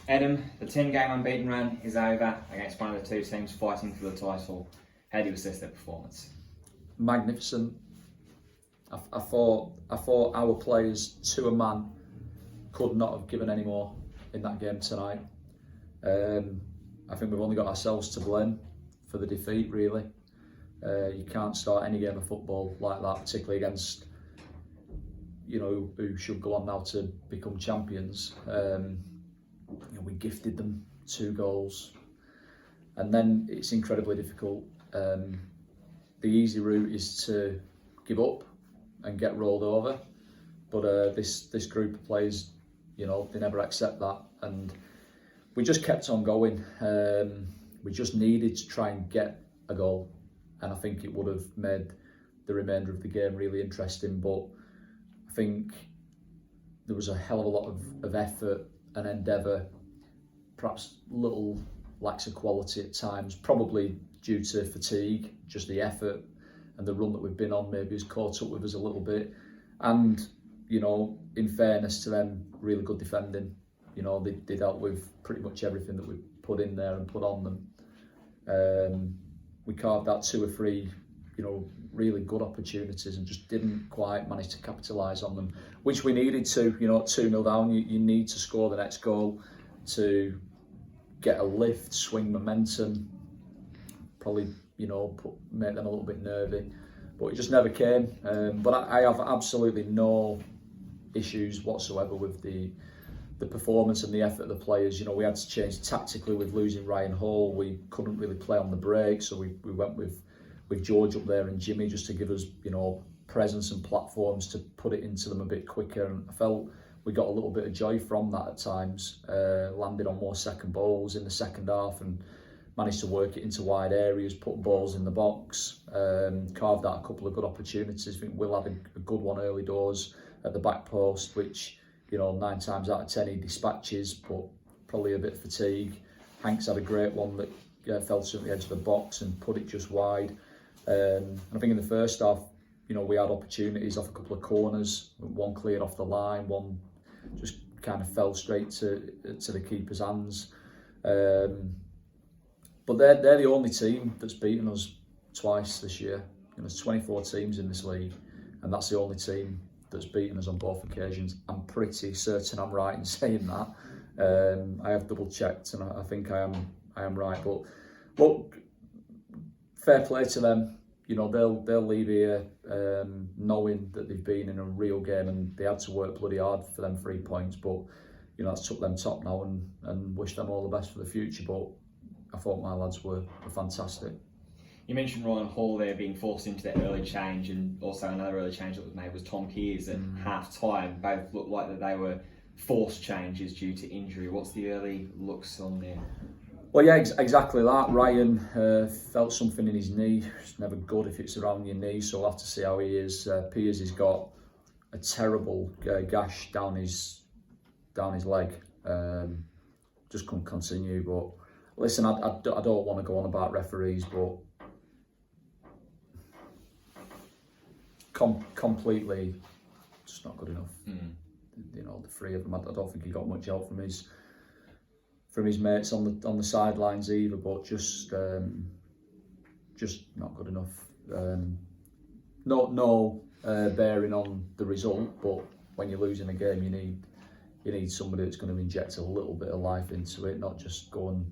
Adam, the 10-game unbeaten run is over against one of the two teams fighting for the title. How do you assess their performance? Magnificent. I thought our players, to a man, could not have given any more in that game tonight. I think we've only got ourselves to blame for the defeat, really. You can't start any game of football like that, particularly against, who should go on now to become champions. We gifted them 2 goals, and then it's incredibly difficult. The easy route is to give up and get rolled over, but this group of players, they never accept that, and we just kept on going. We just needed to try and get a goal, and I think it would have made the remainder of the game really interesting. But I think there was a hell of a lot of effort and endeavour, perhaps little lacks of quality at times, probably due to fatigue. Just the effort and the run that we've been on maybe has caught up with us a little bit. And, in fairness to them, really good defending. They dealt with pretty much everything that we put in there and put on them. We carved out 2 or 3, really good opportunities and just didn't quite manage to capitalise on them, which we needed to. At 2-0 down, you need to score the next goal to get a lift, swing momentum, probably, make them a little bit nervy. But it just never came. But I have absolutely no issues whatsoever with the performance and the effort of the players. We had to change tactically with losing Ryan Hall. We couldn't really play on the break, so we went with George up there and Jimmy just to give us, presence and platforms to put it into them a bit quicker. And I felt we got a little bit of joy from that at times. Landed on more second balls in the second half and managed to work it into wide areas, put balls in the box, carved out a couple of good opportunities. I think Will had a good one early doors at the back post, which 9 times out of 10 he dispatches, but probably a bit of fatigue. Hanks had a great one that fell to the edge of the box and put it just wide. And I think in the first half, we had opportunities off a couple of corners. One cleared off the line, one just kind of fell straight to the keeper's hands. But they're the only team that's beaten us twice this year. There's 24 teams in this league, and that's the only team that's beaten us on both occasions. I'm pretty certain I'm right in saying that. I have double checked, and I think I am right. But look, fair play to them. They'll leave here knowing that they've been in a real game, and they had to work bloody hard for them 3 points. But that's took them top now, and wish them all the best for the future. But I thought my lads were fantastic. You mentioned Ryan Hall there being forced into that early change, and also another early change that was made was Tom Pearce at half-time. Both looked like that they were forced changes due to injury. What's the early looks on there? Well, yeah, exactly that. Ryan felt something in his knee. It's never good if it's around your knee, so we'll have to see how he is. Pearce has got a terrible gash down his leg. Just couldn't continue. But listen, I don't want to go on about referees, but completely just not good enough. The 3 of them. I don't think he got much help from his mates on the sidelines either. But just not good enough. No bearing on the result, but when you're losing a game, you need somebody that's going to inject a little bit of life into it, not just go and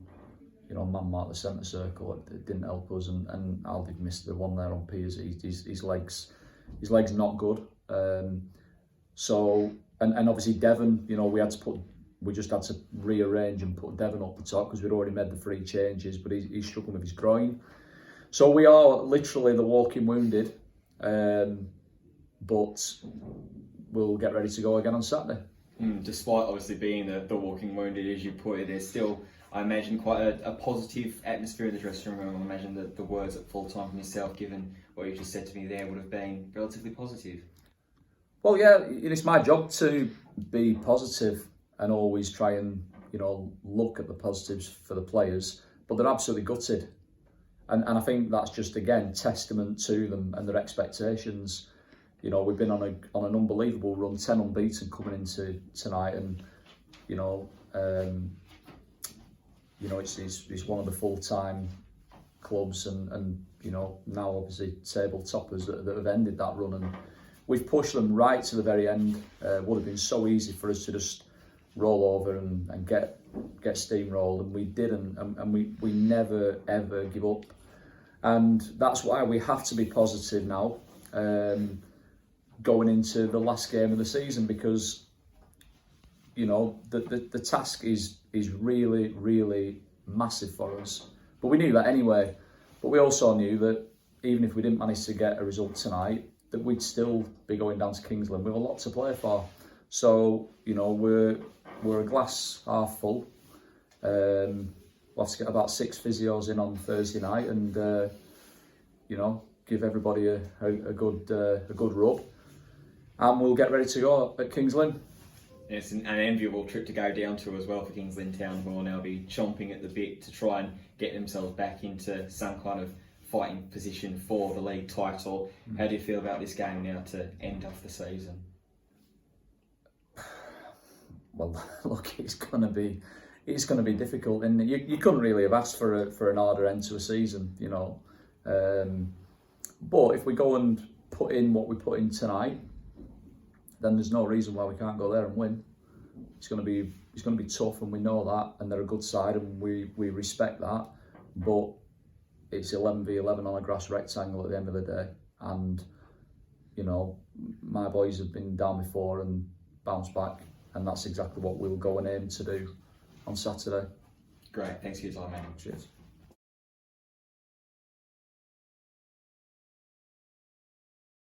man mark the centre circle. It didn't help us, and Aldi missed the one there on Pearce. His legs not good. So obviously Devon, we just had to rearrange and put Devon up the top because we'd already made the 3 changes, but he's struggling with his groin. So we are literally the walking wounded, but we'll get ready to go again on Saturday. Despite obviously being the walking wounded, as you put it, there's still, I imagine, quite a positive atmosphere in the dressing room. I imagine that the words at full time from yourself, given what you just said to me there, would have been relatively positive. Well, yeah, it's my job to be positive and always try and look at the positives for the players, but they're absolutely gutted, and I think that's just again testament to them and their expectations. We've been on an unbelievable run, 10 unbeaten coming into tonight, and you know, it's one of the full-time clubs, and you know, now obviously table toppers that have ended that run, and we've pushed them right to the very end. Would have been so easy for us to just roll over and get steamrolled, and we didn't, and we never ever give up, and that's why we have to be positive now, going into the last game of the season, because you know the task is really, really massive for us. But we knew that anyway. But we also knew that even if we didn't manage to get a result tonight, that we'd still be going down to Kingsland with a lot to play for. So you know, we're a glass half full. We'll have to get about 6 physios in on Thursday night, and you know, give everybody a good rub, and we'll get ready to go at Kingsland. It's an enviable trip to go down to as well for Kingsland Town, who will now be chomping at the bit to try and get themselves back into some kind of fighting position for the league title. How do you feel about this game now to end off the season? Well, look, it's going to be difficult, and you couldn't really have asked for an harder end to a season, you know. But if we go and put in what we put in tonight, then there's no reason why we can't go there and win. It's going to be tough, and we know that, and they're a good side, and we respect that. But it's 11v11 on a grass rectangle at the end of the day, and you know, my boys have been down before and bounced back, and that's exactly what we'll go and aim to do on Saturday. Great, thanks for your time, mate. Cheers.